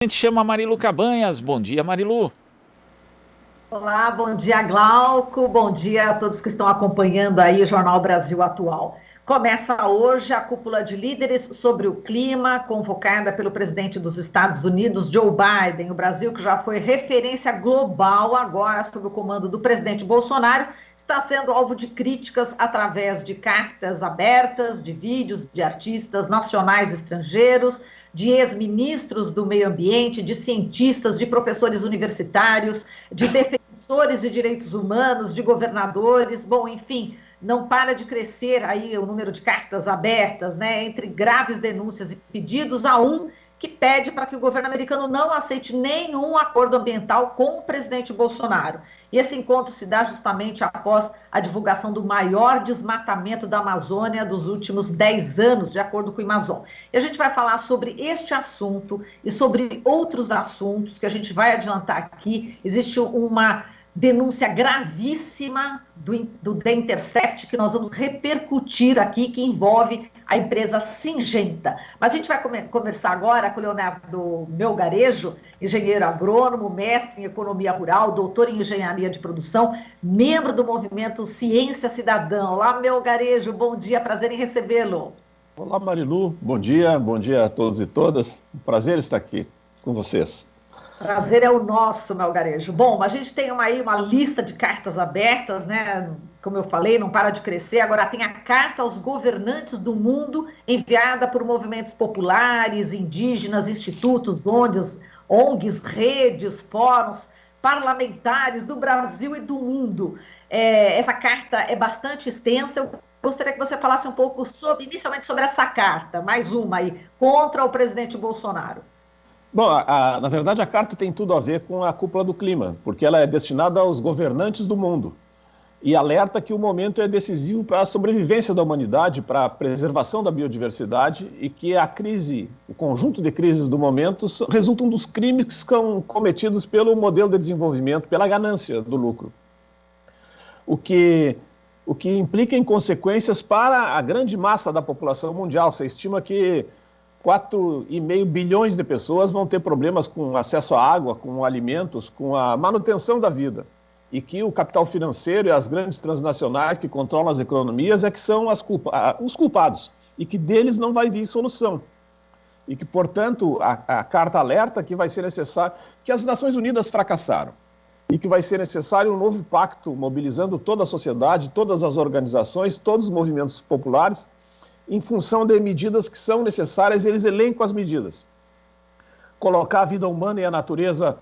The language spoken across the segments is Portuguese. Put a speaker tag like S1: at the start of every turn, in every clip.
S1: A gente chama Marilu Cabanhas. Bom dia, Marilu.
S2: Olá, bom dia, Glauco. Bom dia a todos que estão acompanhando aí o Jornal Brasil Atual. Começa hoje a cúpula de líderes sobre o clima, convocada pelo presidente dos Estados Unidos, Joe Biden. O Brasil, que já foi referência global agora sob o comando do presidente Bolsonaro, está sendo alvo de críticas através de cartas abertas, de vídeos de artistas nacionais e estrangeiros, de ex-ministros do meio ambiente, de cientistas, de professores universitários, de defensores de direitos humanos, de governadores, bom, enfim, não para de crescer aí o número de cartas abertas, né, entre graves denúncias e pedidos a um que pede para que o governo americano não aceite nenhum acordo ambiental com o presidente Bolsonaro. E esse encontro se dá justamente após a divulgação do maior desmatamento da Amazônia dos últimos 10 anos, de acordo com o Amazon. E a gente vai falar sobre este assunto e sobre outros assuntos que a gente vai adiantar aqui. Existe uma denúncia gravíssima do The Intercept, que nós vamos repercutir aqui, que envolve a empresa Syngenta. Mas a gente vai conversar agora com o Leonardo Melgarejo, engenheiro agrônomo, mestre em economia rural, doutor em engenharia de produção, membro do movimento Ciência Cidadã. Olá, Melgarejo, bom dia, prazer em recebê-lo.
S3: Olá, Marilu, bom dia a todos e todas. Um prazer estar aqui com vocês.
S2: Prazer é o nosso, Melgarejo. Bom, a gente tem aí uma lista de cartas abertas, né? Como eu falei, não para de crescer. Agora tem a carta aos governantes do mundo, enviada por movimentos populares, indígenas, institutos, ONGs, redes, fóruns, parlamentares do Brasil e do mundo. Essa carta é bastante extensa. Eu gostaria que você falasse um pouco inicialmente sobre essa carta, mais uma aí, contra o presidente Bolsonaro.
S3: Bom, na verdade, a carta tem tudo a ver com a cúpula do clima, porque ela é destinada aos governantes do mundo e alerta que o momento é decisivo para a sobrevivência da humanidade, para a preservação da biodiversidade e que a crise, o conjunto de crises do momento resultam dos crimes que são cometidos pelo modelo de desenvolvimento, pela ganância do lucro. O que implica em consequências para a grande massa da população mundial. Você estima que 4,5 bilhões de pessoas vão ter problemas com acesso à água, com alimentos, com a manutenção da vida. E que o capital financeiro e as grandes transnacionais que controlam as economias é que são os culpados. E que deles não vai vir solução. E que, portanto, a carta alerta que vai ser necessário, que as Nações Unidas fracassaram. E que vai ser necessário um novo pacto mobilizando toda a sociedade, todas as organizações, todos os movimentos populares, em função de medidas que são necessárias. Eles elencam as medidas. Colocar a vida humana e a natureza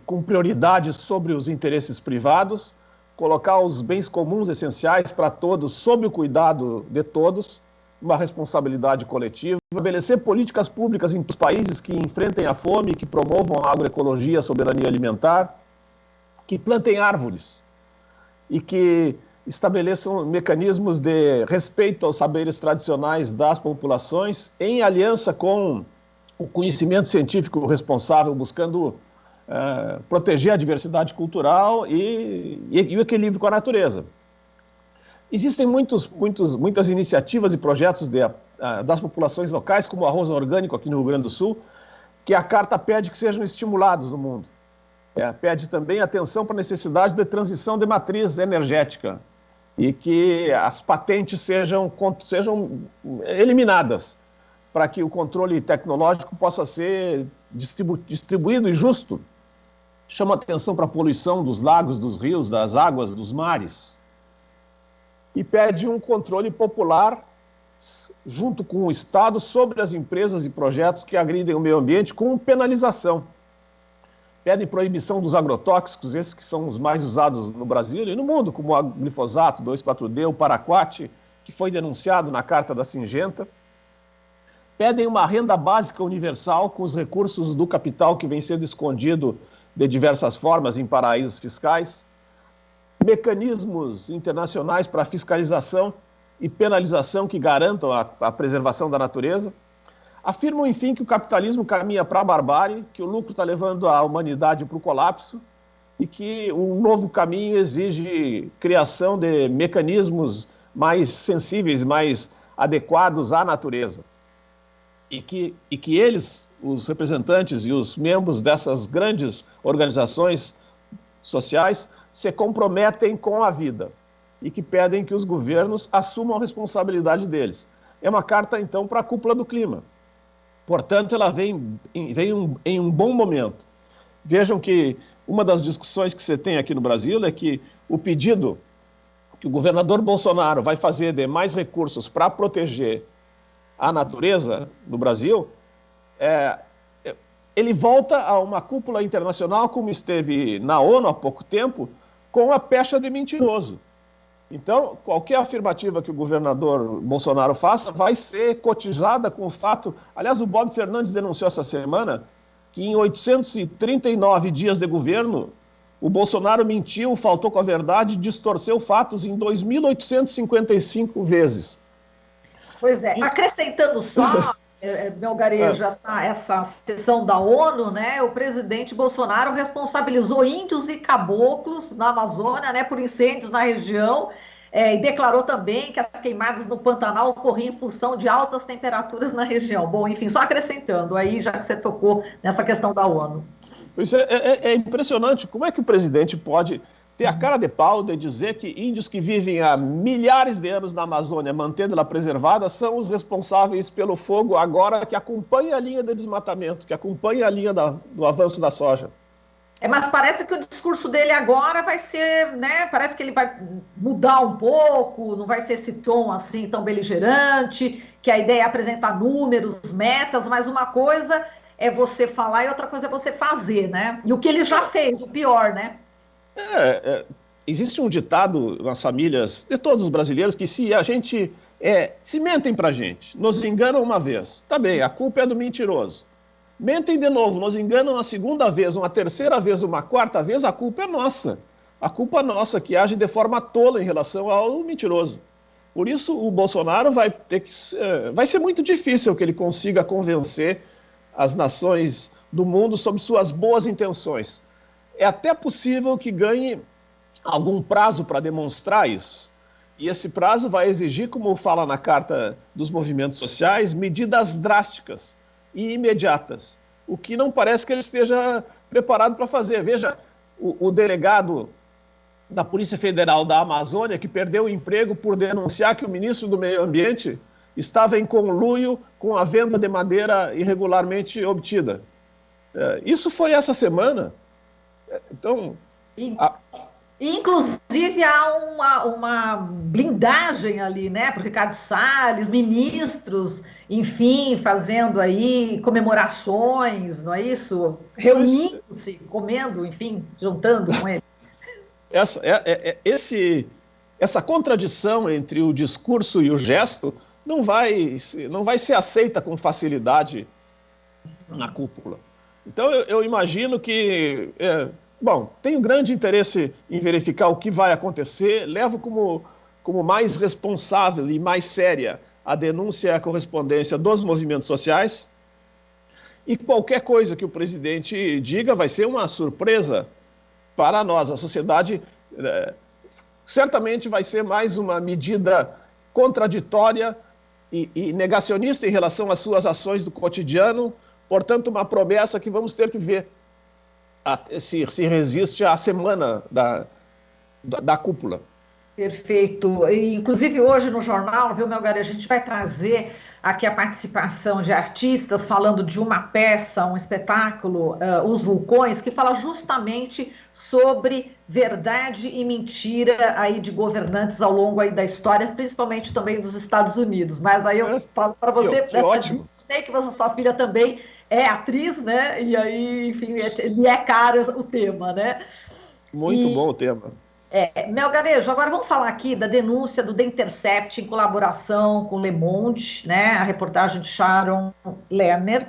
S3: com prioridade sobre os interesses privados, colocar os bens comuns essenciais para todos sob o cuidado de todos, uma responsabilidade coletiva, estabelecer políticas públicas em todos os países que enfrentem a fome, que promovam a agroecologia, a soberania alimentar, que plantem árvores e que estabeleçam mecanismos de respeito aos saberes tradicionais das populações, em aliança com o conhecimento científico responsável, buscando proteger a diversidade cultural e o equilíbrio com a natureza. Existem muitas iniciativas e projetos das populações locais, como o arroz orgânico aqui no Rio Grande do Sul, que a carta pede que sejam estimulados no mundo. Pede também atenção para a necessidade de transição de matriz energética e que as patentes sejam eliminadas para que o controle tecnológico possa ser distribuído e justo. Chama atenção para a poluição dos lagos, dos rios, das águas, dos mares. E pede um controle popular junto com o Estado sobre as empresas e projetos que agridem o meio ambiente com penalização. Pedem proibição dos agrotóxicos, esses que são os mais usados no Brasil e no mundo, como o glifosato, 2,4-D, o paraquat, que foi denunciado na carta da Syngenta. Pedem uma renda básica universal com os recursos do capital que vem sendo escondido de diversas formas em paraísos fiscais. Mecanismos internacionais para fiscalização e penalização que garantam a preservação da natureza. Afirmam, enfim, que o capitalismo caminha para a barbárie, que o lucro está levando a humanidade para o colapso e que um novo caminho exige criação de mecanismos mais sensíveis, mais adequados à natureza. E que eles os representantes e os membros dessas grandes organizações sociais se comprometem com a vida e que pedem que os governos assumam a responsabilidade deles. É uma carta, então, para a cúpula do clima. Portanto, ela vem em um bom momento. Vejam que uma das discussões que você tem aqui no Brasil é que o pedido que o governador Bolsonaro vai fazer de mais recursos para proteger a natureza no Brasil, ele volta a uma cúpula internacional, como esteve na ONU há pouco tempo, com a pecha de mentiroso. Então, qualquer afirmativa que o governador Bolsonaro faça vai ser cotizada com o fato... Aliás, o Bob Fernandes denunciou essa semana que em 839 dias de governo, o Bolsonaro mentiu, faltou com a verdade, distorceu fatos em 2.855 vezes.
S2: Pois é, acrescentando só, Melgarejo, essa sessão da ONU, né, o presidente Bolsonaro responsabilizou índios e caboclos na Amazônia, né, por incêndios na região, e declarou também que as queimadas no Pantanal ocorriam em função de altas temperaturas na região. Bom, enfim, só acrescentando aí, já que você tocou nessa questão da ONU.
S3: Isso é impressionante. Como é que o presidente pode ter a cara de pau de dizer que índios que vivem há milhares de anos na Amazônia, mantendo-la preservada, são os responsáveis pelo fogo agora que acompanha a linha de desmatamento, que acompanha a linha do avanço da soja?
S2: Mas parece que o discurso dele agora vai ser, né? Parece que ele vai mudar um pouco, não vai ser esse tom assim tão beligerante, que a ideia é apresentar números, metas, mas uma coisa é você falar e outra coisa é você fazer, né? E o que ele já fez, o pior, né?
S3: Existe um ditado nas famílias de todos os brasileiros que se mentem pra gente, nos enganam uma vez, tá bem, a culpa é do mentiroso. Mentem de novo, nos enganam a segunda vez, uma terceira vez, uma quarta vez, a culpa é nossa. A culpa é nossa que age de forma tola em relação ao mentiroso. Por isso o Bolsonaro vai ser muito difícil que ele consiga convencer as nações do mundo sobre suas boas intenções. É até possível que ganhe algum prazo para demonstrar isso. E esse prazo vai exigir, como fala na Carta dos Movimentos Sociais, medidas drásticas e imediatas, o que não parece que ele esteja preparado para fazer. Veja, o delegado da Polícia Federal da Amazônia, que perdeu o emprego por denunciar que o ministro do Meio Ambiente estava em conluio com a venda de madeira irregularmente obtida. Isso foi essa semana. Então...
S2: Inclusive, há uma blindagem ali, né, para o Ricardo Salles, ministros, enfim, fazendo aí comemorações, não é isso? Reunindo-se, comendo, enfim, juntando com ele.
S3: Essa contradição entre o discurso e o gesto não vai ser aceita com facilidade na cúpula. Então, eu imagino que... tenho grande interesse em verificar o que vai acontecer, levo como mais responsável e mais séria a denúncia e a correspondência dos movimentos sociais, e qualquer coisa que o presidente diga vai ser uma surpresa para nós. A sociedade certamente vai ser mais uma medida contraditória e negacionista em relação às suas ações do cotidiano, portanto, uma promessa que vamos ter que ver se resiste à semana da cúpula.
S2: Perfeito. Inclusive, hoje no jornal, viu, Melgar, a gente vai trazer aqui a participação de artistas falando de uma peça, um espetáculo, Os Vulcões, que fala justamente sobre verdade e mentira aí de governantes ao longo aí da história, principalmente também dos Estados Unidos. Mas aí eu falo para você,
S3: ótimo.
S2: Sei que sua filha também é atriz, né? E aí, enfim, me é caro o tema, né?
S3: Muito bom o tema.
S2: Melgarejo, agora vamos falar aqui da denúncia do The Intercept em colaboração com Le Monde, né? A reportagem de Sharon Lerner.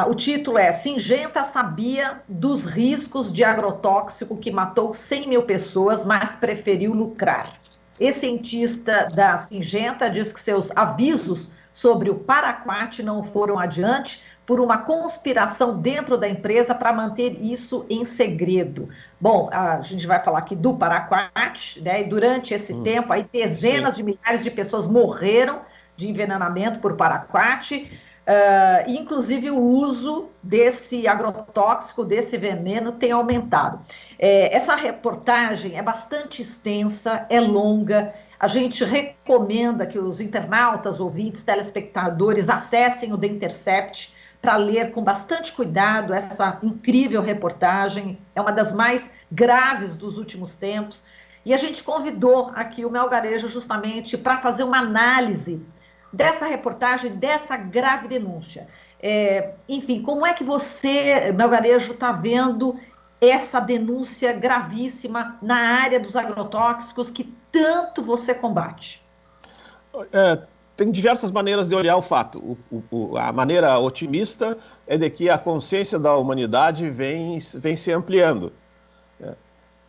S2: O título é Syngenta sabia dos riscos de agrotóxico que matou 100 mil pessoas, mas preferiu lucrar. Esse cientista da Syngenta diz que seus avisos sobre o paraquat não foram adiante por uma conspiração dentro da empresa para manter isso em segredo. Bom, a gente vai falar aqui do paraquat, né? E durante esse tempo, aí dezenas de milhares de pessoas morreram de envenenamento por paraquat. inclusive o uso desse agrotóxico, desse veneno, tem aumentado. Essa reportagem é bastante extensa, é longa. A gente recomenda que os internautas, ouvintes, telespectadores acessem o The Intercept para ler com bastante cuidado essa incrível reportagem. É uma das mais graves dos últimos tempos. E a gente convidou aqui o Melgarejo justamente para fazer uma análise dessa reportagem, dessa grave denúncia. Enfim, como é que você, Melgarejo, está vendo essa denúncia gravíssima na área dos agrotóxicos que tanto você combate?
S3: Tem diversas maneiras de olhar o fato. A maneira otimista é de que a consciência da humanidade vem se ampliando.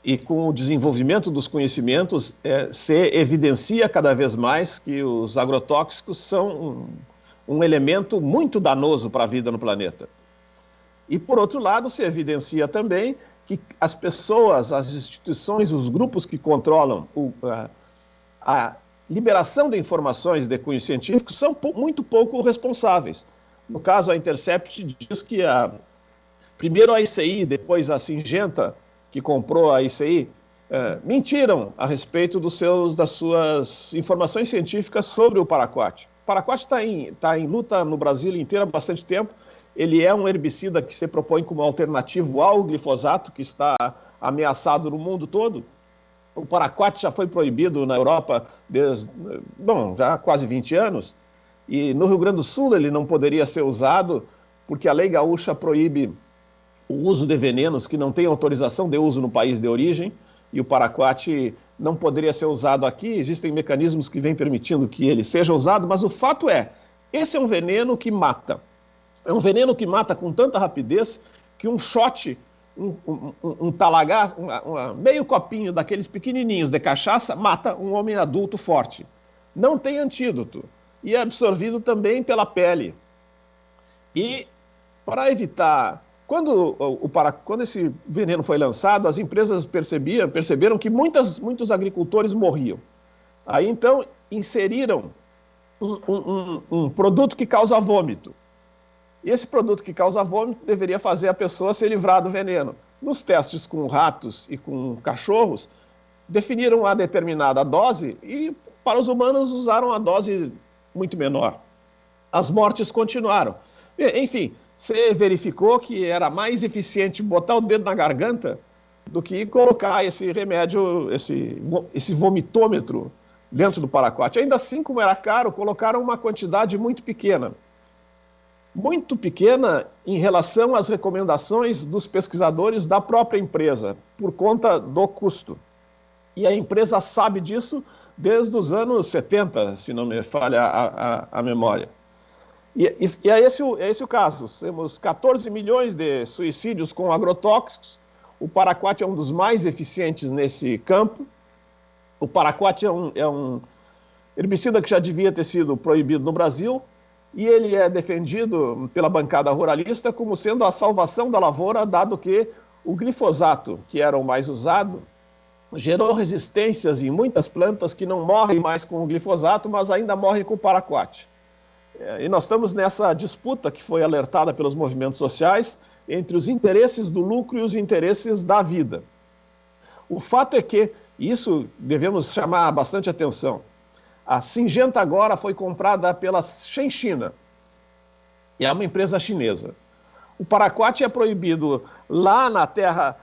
S3: E com o desenvolvimento dos conhecimentos, se evidencia cada vez mais que os agrotóxicos são um elemento muito danoso para a vida no planeta. E, por outro lado, se evidencia também que as pessoas, as instituições, os grupos que controlam a liberação de informações de cunho científico são muito pouco responsáveis. No caso, a Intercept diz que primeiro a ICI, depois a Syngenta, que comprou a ICI, mentiram a respeito das suas informações científicas sobre o paraquat. O paraquat está em luta no Brasil inteiro há bastante tempo. Ele é um herbicida que se propõe como alternativo ao glifosato, que está ameaçado no mundo todo. O paraquat já foi proibido na Europa já há quase 20 anos. E no Rio Grande do Sul ele não poderia ser usado porque a lei gaúcha proíbe o uso de venenos que não têm autorização de uso no país de origem, e o paraquat não poderia ser usado aqui. Existem mecanismos que vêm permitindo que ele seja usado, mas o fato esse é um veneno que mata. É um veneno que mata com tanta rapidez que um shot, um talagaço, meio copinho daqueles pequenininhos de cachaça, mata um homem adulto forte. Não tem antídoto. E é absorvido também pela pele. E para evitar... Quando esse veneno foi lançado, as empresas perceberam que muitos agricultores morriam. Aí, então, inseriram um produto que causa vômito. E esse produto que causa vômito deveria fazer a pessoa se livrar do veneno. Nos testes com ratos e com cachorros, definiram uma determinada dose e, para os humanos, usaram a dose muito menor. As mortes continuaram. Enfim, você verificou que era mais eficiente botar o dedo na garganta do que colocar esse remédio, esse vomitômetro dentro do paraquat. Ainda assim, como era caro, colocaram uma quantidade muito pequena em relação às recomendações dos pesquisadores da própria empresa, por conta do custo. E a empresa sabe disso desde os anos 70, se não me falha a memória. E é esse o caso. Temos 14 milhões de suicídios com agrotóxicos. O paraquat é um dos mais eficientes nesse campo. O paraquat é um herbicida que já devia ter sido proibido no Brasil, e ele é defendido pela bancada ruralista como sendo a salvação da lavoura, dado que o glifosato, que era o mais usado, gerou resistências em muitas plantas que não morrem mais com o glifosato, mas ainda morrem com o paraquat. E nós estamos nessa disputa que foi alertada pelos movimentos sociais entre os interesses do lucro e os interesses da vida. O fato é que, isso devemos chamar bastante atenção, a Syngenta agora foi comprada pela Shenchina, e é uma empresa chinesa. O paraquat é proibido lá na terra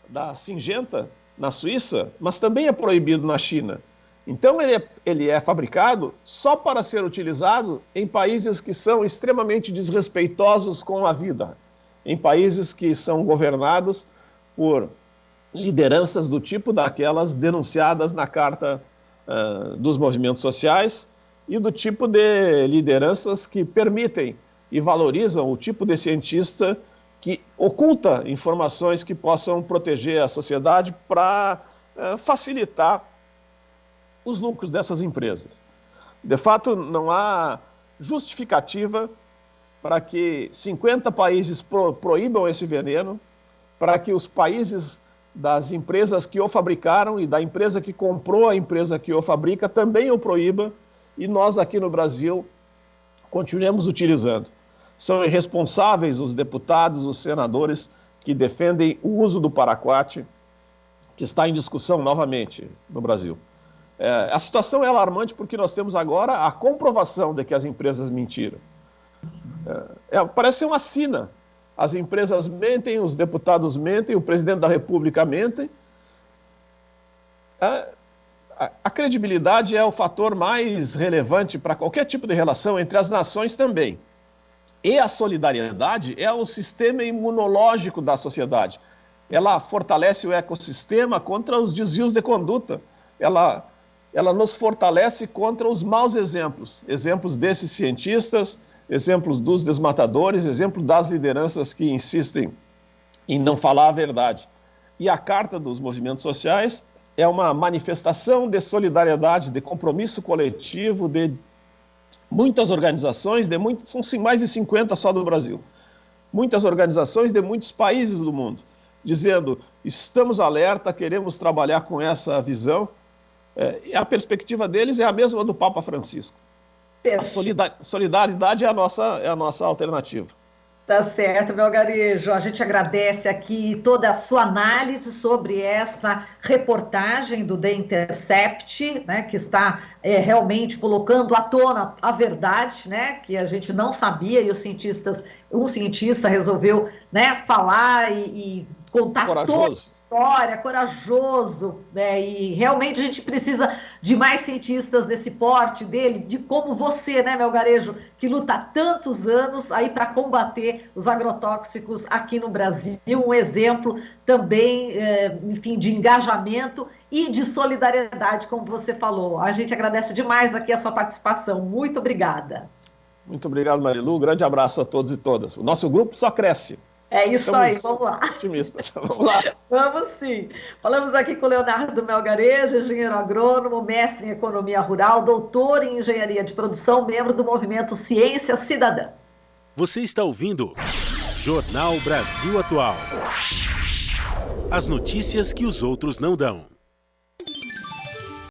S3: da Syngenta, na Suíça, mas também é proibido na China. Então ele é fabricado só para ser utilizado em países que são extremamente desrespeitosos com a vida, em países que são governados por lideranças do tipo daquelas denunciadas na carta dos movimentos sociais e do tipo de lideranças que permitem e valorizam o tipo de cientista que oculta informações que possam proteger a sociedade para facilitar os lucros dessas empresas. De fato, não há justificativa para que 50 países proíbam esse veneno, para que os países das empresas que o fabricaram e da empresa que comprou a empresa que o fabrica também o proíba, e nós aqui no Brasil continuemos utilizando. São irresponsáveis os deputados, os senadores que defendem o uso do paraquat, que está em discussão novamente no Brasil. A situação é alarmante porque nós temos agora a comprovação de que as empresas mentiram. Parece uma sina. As empresas mentem, os deputados mentem, o presidente da República mente. A credibilidade é o fator mais relevante para qualquer tipo de relação entre as nações também. E a solidariedade é o sistema imunológico da sociedade. Ela fortalece o ecossistema contra os desvios de conduta. Ela nos fortalece contra os maus exemplos. Exemplos desses cientistas, exemplos dos desmatadores, exemplos das lideranças que insistem em não falar a verdade. E a Carta dos Movimentos Sociais é uma manifestação de solidariedade, de compromisso coletivo, de muitas organizações, são mais de 50 só do Brasil, muitas organizações de muitos países do mundo, dizendo, estamos alerta, queremos trabalhar com essa visão, e a perspectiva deles é a mesma do Papa Francisco. A solidariedade é a nossa alternativa.
S2: Tá certo, Melgarejo. A gente agradece aqui toda a sua análise sobre essa reportagem do The Intercept, né, que está realmente colocando à tona a verdade, né, que a gente não sabia e um cientista resolveu, né, falar e contar toda a história, corajoso, né, e realmente a gente precisa de mais cientistas desse porte dele, de como você, né, Melgarejo, que luta há tantos anos aí para combater os agrotóxicos aqui no Brasil, um exemplo também, enfim, de engajamento e de solidariedade, como você falou. A gente agradece demais aqui a sua participação. Muito obrigada.
S3: Muito obrigado, Marilu. Grande abraço a todos e todas. O nosso grupo só cresce.
S2: É isso aí, vamos lá.
S3: Otimistas, vamos lá.
S2: Vamos sim. Falamos aqui com o Leonardo Melgarejo, engenheiro agrônomo, mestre em economia rural, doutor em engenharia de produção, membro do movimento Ciência Cidadã.
S4: Você está ouvindo Jornal Brasil Atual. As notícias que os outros não dão.